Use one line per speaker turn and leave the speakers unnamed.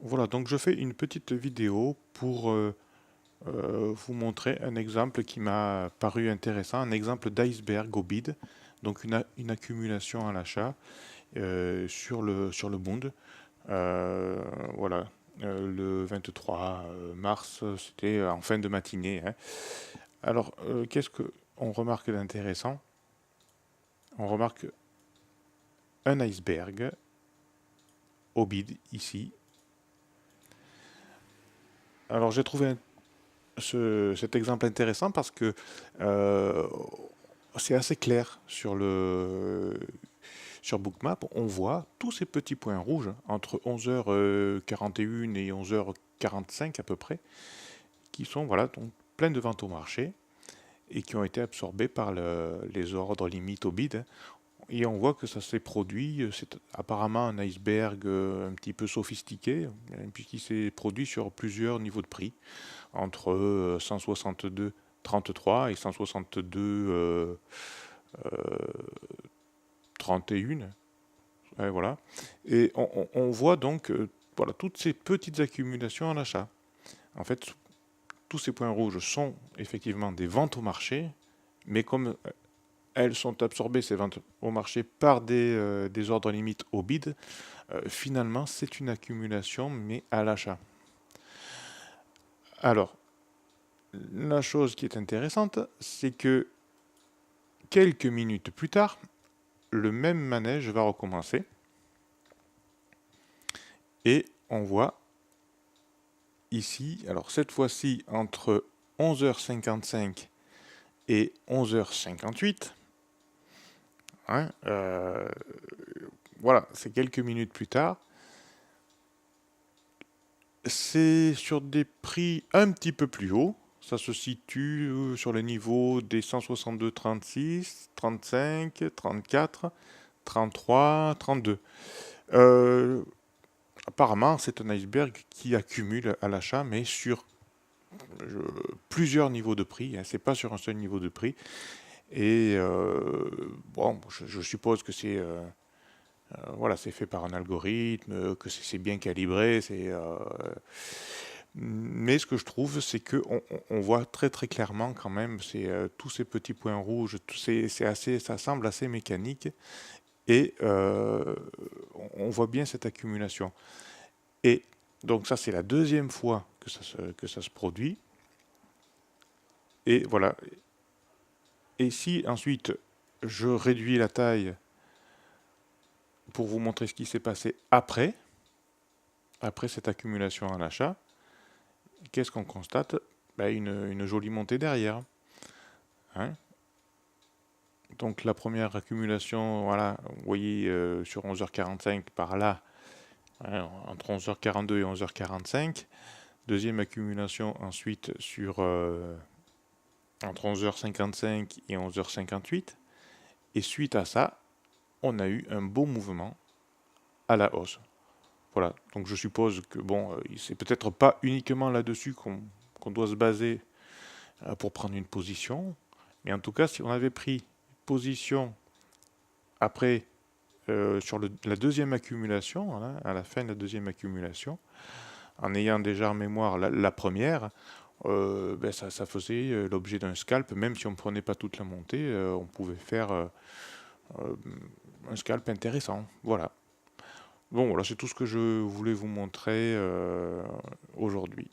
Voilà, donc je fais une petite vidéo pour vous montrer un exemple qui m'a paru intéressant, un exemple d'iceberg au bid, donc une accumulation à l'achat sur le monde. Euh, voilà, le 23 mars, c'était en fin de matinée, hein. Alors, qu'est-ce que on remarque d'intéressant? On remarque un iceberg au bid ici. Alors, j'ai trouvé cet exemple intéressant parce que euh, c'est assez clair sur Bookmap. On voit tous ces petits points rouges entre 11h41 et 11h45 à peu près, qui sont voilà, donc, pleins de ventes au marché et qui ont été absorbés par les ordres limites au bid. Et on voit que ça s'est produit, c'est apparemment un iceberg un petit peu sophistiqué, puisqu'il s'est produit sur plusieurs niveaux de prix, entre 162,33 et 162 31. Ouais, voilà. Et on voit donc voilà, toutes ces petites accumulations en achat. En fait, tous ces points rouges sont effectivement des ventes au marché, mais comme elles sont absorbées, ces ventes au marché, par des ordres limites au bid, finalement, c'est une accumulation, mais à l'achat. Alors, la chose qui est intéressante, c'est que quelques minutes plus tard, le même manège va recommencer et on voit ici, alors cette fois-ci entre 11h55 et 11h58, hein, voilà, c'est quelques minutes plus tard, c'est sur des prix un petit peu plus hauts. Ça se situe sur le niveau des 162,36, 35, 34, 33, 32. Euh, Apparemment, c'est un iceberg qui accumule à l'achat, mais sur euh, plusieurs niveaux de prix, hein. C'est pas sur un seul niveau de prix. Et bon, je suppose que voilà, c'est fait par un algorithme, que c'est bien calibré. Mais ce que je trouve, c'est que on voit très très clairement quand même tous ces petits points rouges. Ça semble assez mécanique et on voit bien cette accumulation. Et donc ça, c'est la deuxième fois que ça se produit. Et voilà. Et si ensuite je réduis la taille pour vous montrer ce qui s'est passé après cette accumulation à l'achat, qu'est-ce qu'on constate? Ben, une jolie montée derrière, hein. Donc la première accumulation, voilà, vous voyez sur 11h45 par là, hein, entre 11h42 et 11h45. Deuxième accumulation ensuite entre 11h55 et 11h58. Et suite à ça, on a eu un beau mouvement à la hausse. Voilà, donc je suppose que bon, c'est peut-être pas uniquement là-dessus qu'on doit se baser pour prendre une position, mais en tout cas, si on avait pris position après sur la deuxième accumulation, voilà, à la fin de la deuxième accumulation, en ayant déjà en mémoire la première, ben ça faisait l'objet d'un scalp, même si on ne prenait pas toute la montée, on pouvait faire euh, un scalp intéressant. Voilà. Bon, voilà, c'est tout ce que je voulais vous montrer aujourd'hui.